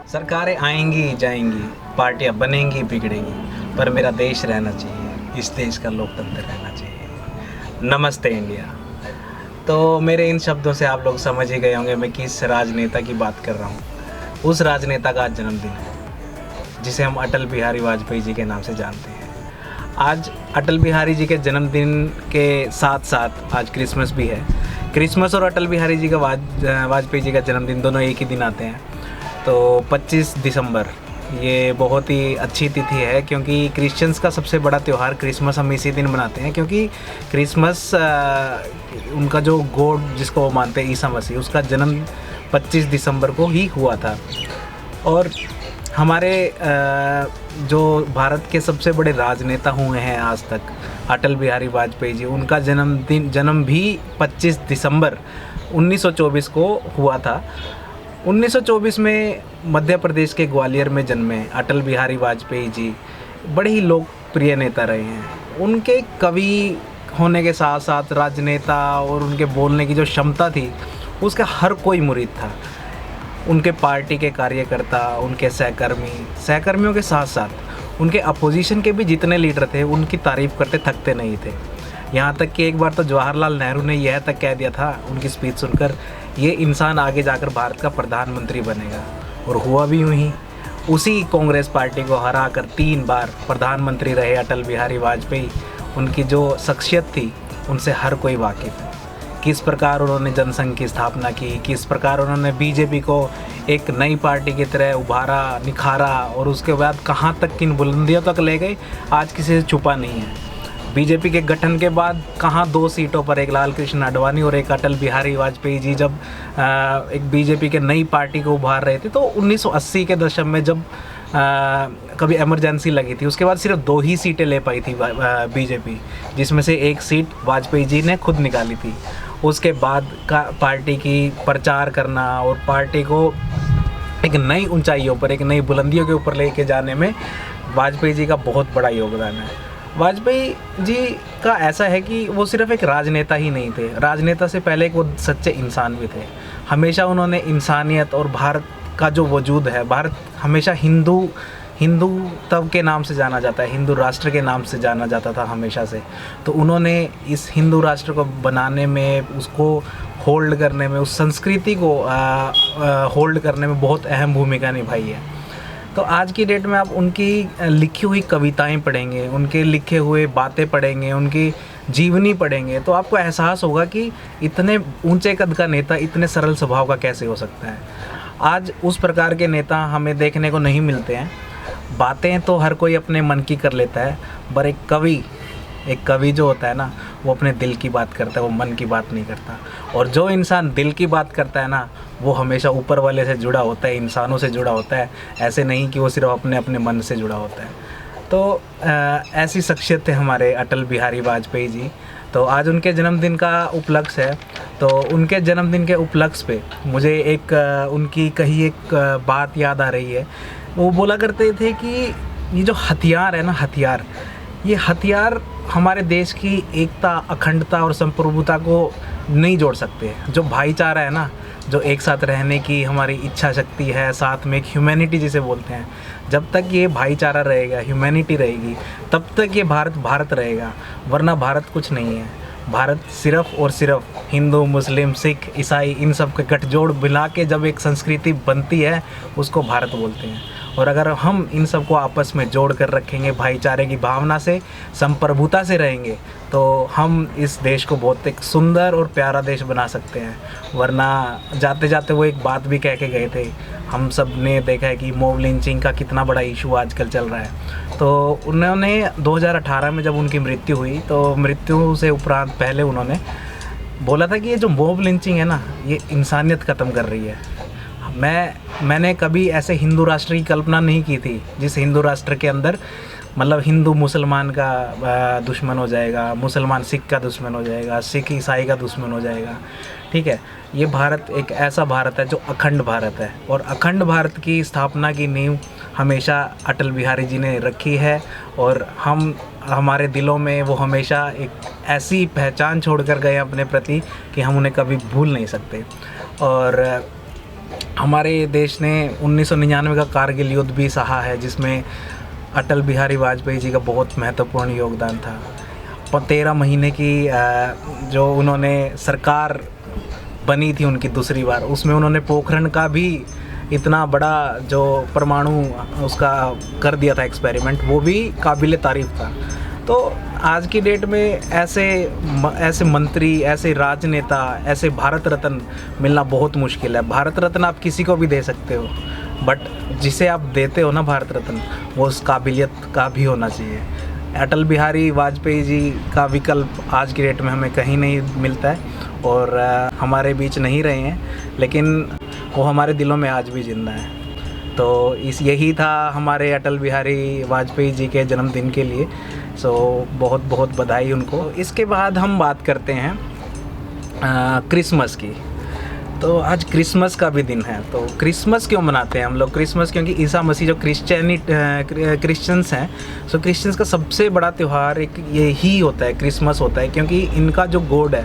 सरकारें आएंगी जाएंगी, पार्टियां बनेंगी बिगड़ेंगी, पर मेरा देश रहना चाहिए, इस देश का लोकतंत्र रहना चाहिए। नमस्ते इंडिया। तो मेरे इन शब्दों से आप लोग समझ ही गए होंगे मैं किस राजनेता की बात कर रहा हूँ। उस राजनेता का आज जन्मदिन है जिसे हम अटल बिहारी वाजपेयी जी के नाम से जानते हैं। आज अटल बिहारी जी के जन्मदिन के साथ साथ आज क्रिसमस भी है। क्रिसमस और अटल बिहारी जी का वाजपेयी जी का जन्मदिन दोनों एक ही दिन आते हैं। तो 25 दिसंबर ये बहुत ही अच्छी तिथि है, क्योंकि क्रिश्चियंस का सबसे बड़ा त्यौहार क्रिसमस हम इसी दिन मनाते हैं, क्योंकि क्रिसमस उनका जो गॉड जिसको वो मानते हैं ईसा मसीह, उसका जन्म 25 दिसंबर को ही हुआ था। और हमारे जो भारत के सबसे बड़े राजनेता हुए हैं आज तक, अटल बिहारी वाजपेयी जी, उनका जन्म भी 25 दिसंबर 1924 को हुआ था। 1924 में मध्य प्रदेश के ग्वालियर में जन्मे अटल बिहारी वाजपेयी जी बड़े ही लोकप्रिय नेता रहे हैं। उनके कवि होने के साथ साथ राजनेता और उनके बोलने की जो क्षमता थी उसका हर कोई मुरीद था। उनके पार्टी के कार्यकर्ता, उनके सहकर्मियों के साथ साथ उनके अपोजिशन के भी जितने लीडर थे उनकी तारीफ़ करते थकते नहीं थे। यहाँ तक कि एक बार तो जवाहरलाल नेहरू ने यह तक कह दिया था उनकी स्पीच सुनकर, ये इंसान आगे जाकर भारत का प्रधानमंत्री बनेगा, और हुआ भी यूँ ही। उसी कांग्रेस पार्टी को हरा कर 3 बार प्रधानमंत्री रहे अटल बिहारी वाजपेयी। उनकी जो शख्सियत थी उनसे हर कोई वाकिफ़ है। किस प्रकार उन्होंने जनसंघ की स्थापना की, किस प्रकार उन्होंने बीजेपी को एक नई पार्टी की तरह उभारा, निखारा, और उसके बाद कहाँ तक किन बुलंदियों तक ले गए आज किसी से छुपा नहीं है। बीजेपी के गठन के बाद कहाँ 2 सीटों पर, एक लाल कृष्ण आडवाणी और एक अटल बिहारी वाजपेयी जी जब एक बीजेपी के नई पार्टी को उभार रहे थे, तो 1980 के दशक में जब कभी इमरजेंसी लगी थी, उसके बाद सिर्फ 2 ही सीटें ले पाई थी बीजेपी, जिसमें से एक सीट वाजपेयी जी ने खुद निकाली थी। उसके बाद का पार्टी की प्रचार करना और पार्टी को एक नई ऊंचाइयों पर, एक नई बुलंदियों के ऊपर लेके जाने में वाजपेयी जी का बहुत बड़ा योगदान है। वाजपेयी जी का ऐसा है कि वो सिर्फ एक राजनेता ही नहीं थे, राजनेता से पहले एक वो सच्चे इंसान भी थे। हमेशा उन्होंने इंसानियत और भारत का जो वजूद है, भारत हमेशा हिंदू हिंदू तब के नाम से जाना जाता है, हिंदू राष्ट्र के नाम से जाना जाता था हमेशा से। तो उन्होंने इस हिंदू राष्ट्र को बनाने में, उसको होल्ड करने में, उस संस्कृति को होल्ड करने में बहुत अहम भूमिका निभाई है। तो आज की डेट में आप उनकी लिखी हुई कविताएं पढ़ेंगे, उनके लिखे हुए बातें पढ़ेंगे, उनकी जीवनी पढ़ेंगे, तो आपको एहसास होगा कि इतने ऊंचे कद का नेता इतने सरल स्वभाव का कैसे हो सकता है। आज उस प्रकार के नेता हमें देखने को नहीं मिलते हैं। बातें तो हर कोई अपने मन की कर लेता है, पर एक कवि जो होता है ना, वो अपने दिल की बात करता है, वो मन की बात नहीं करता। और जो इंसान दिल की बात करता है ना, वो हमेशा ऊपर वाले से जुड़ा होता है, इंसानों से जुड़ा होता है, ऐसे नहीं कि वो सिर्फ अपने मन से जुड़ा होता है। तो ऐसी शख्सियत थे हमारे अटल बिहारी वाजपेयी जी। तो आज उनके जन्मदिन का उपलक्ष्य है, तो उनके जन्मदिन के उपलक्ष्य पे मुझे एक उनकी कही एक बात याद आ रही है। वो बोला करते थे कि ये जो हथियार है ना, ये हथियार हमारे देश की एकता, अखंडता और संप्रभुता को नहीं जोड़ सकते। जो भाईचारा है ना, जो एक साथ रहने की हमारी इच्छा शक्ति है, साथ में एक ह्यूमैनिटी जिसे बोलते हैं, जब तक ये भाईचारा रहेगा, ह्यूमैनिटी रहेगी, तब तक ये भारत रहेगा। वरना भारत कुछ नहीं है। भारत सिर्फ़ और सिर्फ हिंदू, मुस्लिम, सिख, ईसाई, इन सब के गठजोड़ मिला के जब एक संस्कृति बनती है, उसको भारत बोलते हैं। और अगर हम इन सबको आपस में जोड़ कर रखेंगे, भाईचारे की भावना से, संप्रभुता से रहेंगे, तो हम इस देश को बहुत एक सुंदर और प्यारा देश बना सकते हैं। वरना जाते जाते वो एक बात भी कह के गए थे, हम सब ने देखा है कि मॉब लिंचिंग का कितना बड़ा इशू आजकल चल रहा है। तो उन्होंने 2018 में जब उनकी मृत्यु हुई, तो मृत्यु से उपरांत पहले उन्होंने बोला था कि ये जो मॉब लिंचिंग है ना, ये इंसानियत ख़त्म कर रही है। मैंने कभी ऐसे हिंदू राष्ट्र की कल्पना नहीं की थी, जिस हिंदू राष्ट्र के अंदर मतलब हिंदू मुसलमान का दुश्मन हो जाएगा, मुसलमान सिख का दुश्मन हो जाएगा, सिख ईसाई का दुश्मन हो जाएगा। ठीक है, ये भारत एक ऐसा भारत है जो अखंड भारत है, और अखंड भारत की स्थापना की नींव हमेशा अटल बिहारी जी ने रखी है। और हमारे दिलों में वो हमेशा एक ऐसी पहचान छोड़ कर गए अपने प्रति कि हम उन्हें कभी भूल नहीं सकते। और हमारे देश ने 1999 का कारगिल युद्ध भी सहा है, जिसमें अटल बिहारी वाजपेयी जी का बहुत महत्वपूर्ण योगदान था। 13 महीने की जो उन्होंने सरकार बनी थी उनकी दूसरी बार, उसमें उन्होंने पोखरण का भी इतना बड़ा जो परमाणु उसका कर दिया था एक्सपेरिमेंट, वो भी काबिल तारीफ़ था। तो आज की डेट में ऐसे मंत्री, ऐसे राजनेता, ऐसे भारत रत्न मिलना बहुत मुश्किल है। भारत रत्न आप किसी को भी दे सकते हो, बट जिसे आप देते हो ना भारत रत्न, वो उस काबिलियत का भी होना चाहिए। अटल बिहारी वाजपेयी जी का विकल्प आज की डेट में हमें कहीं नहीं मिलता है, और हमारे बीच नहीं रहे हैं, लेकिन वो हमारे दिलों में आज भी जिंदा है। तो यही था हमारे अटल बिहारी वाजपेयी जी के जन्मदिन के लिए। सो बहुत बहुत बधाई उनको। इसके बाद हम बात करते हैं क्रिसमस की। तो आज क्रिसमस का भी दिन है। तो क्रिसमस क्यों मनाते हैं हम लोग? क्रिसमस क्योंकि ईसा मसीह जो क्रिश्चियंस हैं, सो क्रिश्चियंस का सबसे बड़ा त्यौहार एक यही होता है, क्रिसमस होता है, क्योंकि इनका जो गॉड है,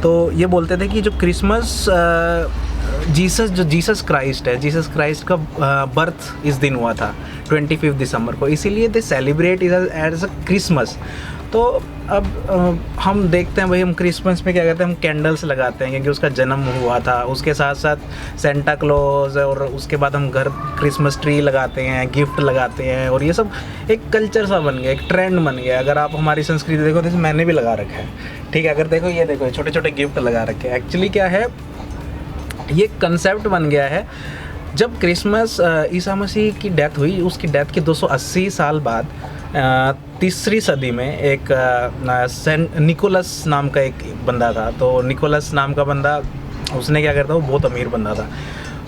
तो ये बोलते थे कि जो क्रिसमस जीसस क्राइस्ट है, जीसस क्राइस्ट का बर्थ इस दिन हुआ था 25 दिसंबर को, इसीलिए they celebrate as a Christmas. तो अब हम देखते हैं भाई, हम क्रिसमस में क्या करते हैं, हम कैंडल्स लगाते हैं क्योंकि उसका जन्म हुआ था। उसके साथ साथ सेंटा क्लॉज, और उसके बाद हम घर क्रिसमस ट्री लगाते हैं, गिफ्ट लगाते हैं, और ये सब एक कल्चर सा बन गया, एक ट्रेंड बन गया। अगर आप हमारी संस्कृति देखो, जैसे मैंने भी लगा रखा है, ठीक है, अगर देखो ये देखो छोटे छोटे गिफ्ट लगा रखे हैं। एक्चुअली क्या है, ये कंसेप्ट बन गया है। जब क्रिसमस ईसा मसीह की डेथ हुई, उसकी डेथ के 280 साल बाद तीसरी सदी में एक सेंट निकोलस नाम का एक बंदा था। तो निकोलस नाम का बंदा, उसने क्या करता, वो बहुत अमीर बंदा था।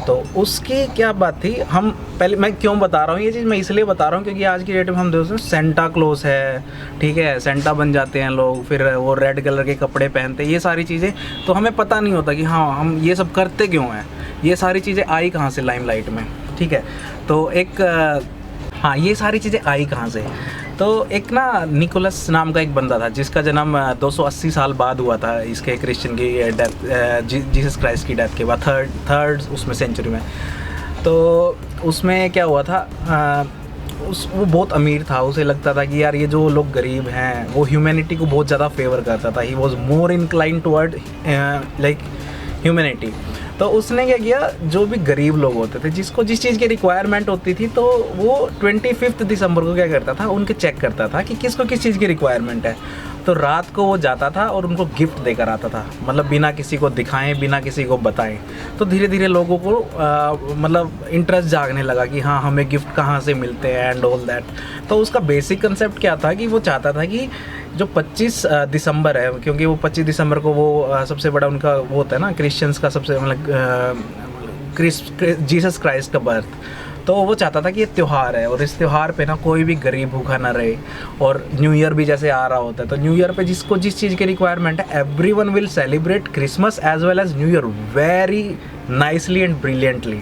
तो उसकी क्या बात थी, हम पहले, मैं क्यों बता रहा हूँ ये चीज़, मैं इसलिए बता रहा हूँ क्योंकि आज की डेट में हम देखते हैं सेंटा क्लॉज है, ठीक है, सेंटा बन जाते हैं लोग, फिर वो रेड कलर के कपड़े पहनते हैं, ये सारी चीज़ें। तो हमें पता नहीं होता कि हाँ, हम ये सब करते क्यों हैं, ये सारी चीज़ें आई कहाँ से लाइमलाइट में, ठीक है। तो हाँ, ये सारी चीज़ें आई कहाँ से, तो एक ना निकोलस नाम का एक बंदा था, जिसका जन्म 280 साल बाद हुआ था इसके क्रिश्चियन की डेथ, जीसस क्राइस्ट की डेथ के बाद, थर्ड उसमें सेंचुरी में। तो उसमें क्या हुआ था, वो बहुत अमीर था, उसे लगता था कि यार ये जो लोग गरीब हैं वो ह्यूमैनिटी को बहुत ज़्यादा फेवर करता था। He was more incline toward like humanity. तो उसने क्या किया, जो भी गरीब लोग होते थे जिसको जिस चीज़ की रिक्वायरमेंट होती थी, तो वो 25 दिसंबर को क्या करता था, उनके चेक करता था कि किसको किस चीज़ की रिक्वायरमेंट है। तो रात को वो जाता था और उनको गिफ्ट देकर आता था, मतलब बिना किसी को दिखाएं, बिना किसी को बताएं। तो धीरे धीरे लोगों को मतलब इंटरेस्ट जागने लगा कि हाँ हमें गिफ्ट कहाँ से मिलते हैं एंड ऑल दैट। तो उसका बेसिक कंसेप्ट क्या था कि वो चाहता था कि जो 25 दिसंबर है, क्योंकि वो 25 दिसंबर को वो सबसे बड़ा उनका वो होता है ना क्रिश्चियंस का सबसे मतलब जीसस क्राइस्ट का बर्थ। तो वो चाहता था कि ये त्यौहार है और इस त्यौहार पे ना कोई भी गरीब भूखा ना रहे। और न्यू ईयर भी जैसे आ रहा होता है, तो न्यू ईयर पे जिसको जिस चीज़ की रिक्वायरमेंट है, everyone will celebrate Christmas as well as new year very nicely and brilliantly.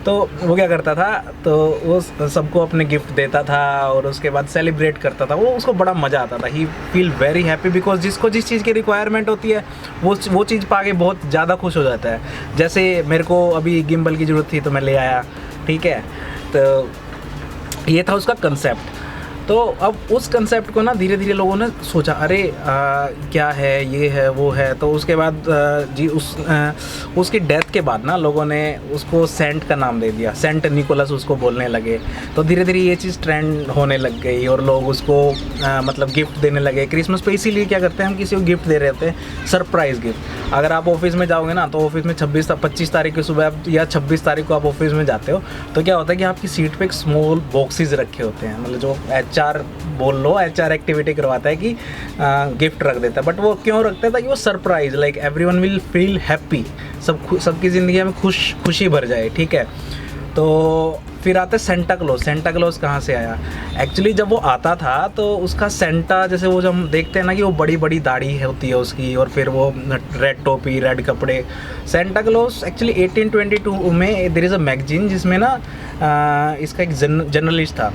तो वो क्या करता था, तो वो सबको अपने गिफ्ट देता था और उसके बाद सेलिब्रेट करता था। वो उसको बड़ा मज़ा आता था, ही फील वेरी हैप्पी बिकॉज जिसको जिस चीज़ की रिक्वायरमेंट होती है वो चीज़ पा के बहुत ज़्यादा खुश हो जाता है। जैसे मेरे को अभी गिम्बल की ज़रूरत थी तो मैं ले आया, ठीक है। तो ये था उसका कंसेप्ट। तो अब उस कंसेप्ट को ना धीरे धीरे लोगों ने सोचा, अरे क्या है, ये है वो है। तो उसके बाद उसकी डेथ के बाद ना लोगों ने उसको सेंट का नाम दे दिया, सेंट निकोलस उसको बोलने लगे। तो धीरे धीरे ये चीज़ ट्रेंड होने लग गई और लोग उसको मतलब गिफ्ट देने लगे क्रिसमस पे। इसीलिए क्या करते हैं, हम किसी को गिफ्ट दे रहे होते हैं, सरप्राइज़ गिफ्ट। अगर आप ऑफिस में जाओगे ना, तो ऑफिस में 25 तारीख की सुबह या 26 तारीख को आप ऑफिस में जाते हो, तो क्या होता है कि आपकी सीट पे एक स्मॉल बॉक्सेस रखे होते हैं, मतलब जो HR बोल लो, HR एक्टिविटी करवाता है कि गिफ्ट रख देता है। बट वो क्यों रखता है, ताकि वो surprise, like everyone will feel happy, सबकी ज़िंदगी में खुशी भर जाए, ठीक है। तो फिर आता है सेंटा क्लॉज। सेंटा क्लॉज कहाँ से आया? एक्चुअली जब वो आता था तो उसका सेंटा, जैसे वो जब हम देखते हैं ना कि वो बड़ी बड़ी दाढ़ी होती है उसकी, और फिर वो रेड टोपी, रेड कपड़े। सेंटा क्लॉज एक्चुअली 1822 में देयर इज़ अ मैगजीन जिसमें ना इसका एक जर्नलिस्ट था,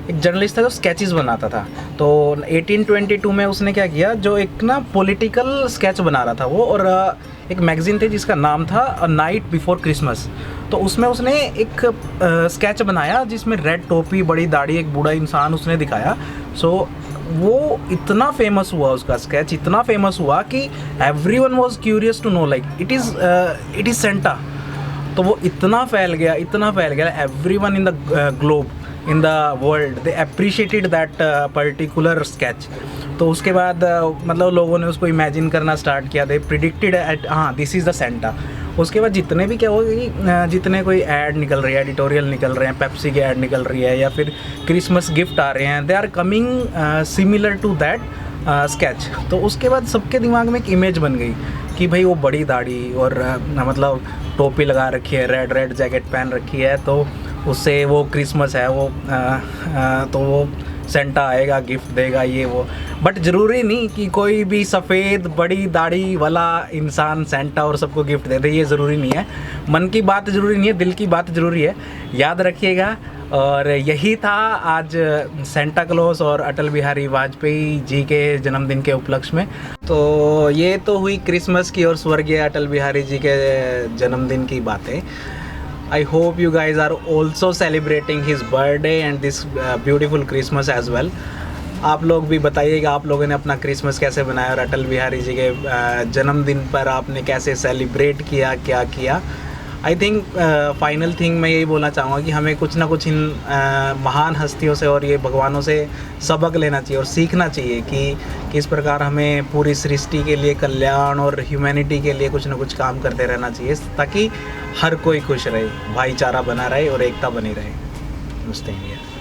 एक जर्नलिस्ट था जो स्केचेस बनाता था। तो 1822 में उसने क्या किया, जो एक ना पॉलिटिकल स्केच बना रहा था वो, और एक मैगज़ीन थी जिसका नाम था अ नाइट बिफोर क्रिसमस। तो उसमें उसने एक स्केच बनाया जिसमें रेड टोपी, बड़ी दाढ़ी, एक बूढ़ा इंसान उसने दिखाया। सो वो इतना फेमस हुआ, उसका स्केच इतना फेमस हुआ कि everyone was curious to know like it is Santa. तो वो इतना फैल गया, everyone in the globe, in the world, they appreciated that particular sketch. तो उसके बाद मतलब लोगों ने उसको इमेजिन करना स्टार्ट किया, दे प्रिडिक्टेड एट हाँ दिस इज़ द सेंटा। उसके बाद जितने भी क्या हो गई, जितने कोई ऐड निकल रही है, एडिटोरियल निकल रहे हैं, पेप्सी की ऐड निकल रही है, या फिर क्रिसमस गिफ्ट आ रहे हैं, they are coming similar to that sketch. तो उसके बाद सबके दिमाग में एक इमेज बन गई कि भाई वो बड़ी दाढ़ी और मतलब टोपी लगा रखी है, रेड जैकेट पहन रखी है, तो उससे वो क्रिसमस है, वो तो वो सेंटा आएगा, गिफ्ट देगा, ये वो। बट ज़रूरी नहीं कि कोई भी सफ़ेद बड़ी दाढ़ी वाला इंसान सेंटा और सबको गिफ्ट दे दे, ये ज़रूरी नहीं है। मन की बात ज़रूरी नहीं है, दिल की बात ज़रूरी है, याद रखिएगा। और यही था आज सेंटा क्लॉज और अटल बिहारी वाजपेयी जी के जन्मदिन के उपलक्ष्य में। तो ये तो हुई क्रिसमस की और स्वर्गीय अटल बिहारी जी के जन्मदिन की बातें। I hope you guys are also celebrating his birthday and this beautiful Christmas as well. आप लोग भी बताइएगा आप लोगों ने अपना क्रिसमस कैसे बनाया और अटल बिहारी जी के जन्मदिन पर आपने कैसे सेलिब्रेट किया, क्या किया। आई थिंक फाइनल थिंग मैं यही बोलना चाहूँगा कि hमें कुछ ना कुछ इन महान हस्तियों से और ये भगवानों से सबक लेना चाहिए और सीखना चाहिए कि किस प्रकार हमें पूरी सृष्टि के लिए कल्याण और ह्यूमैनिटी के लिए कुछ ना कुछ काम करते रहना चाहिए, ताकि हर कोई खुश रहे, भाईचारा बना रहे और एकता बनी रहे। नमस्ते इंडिया।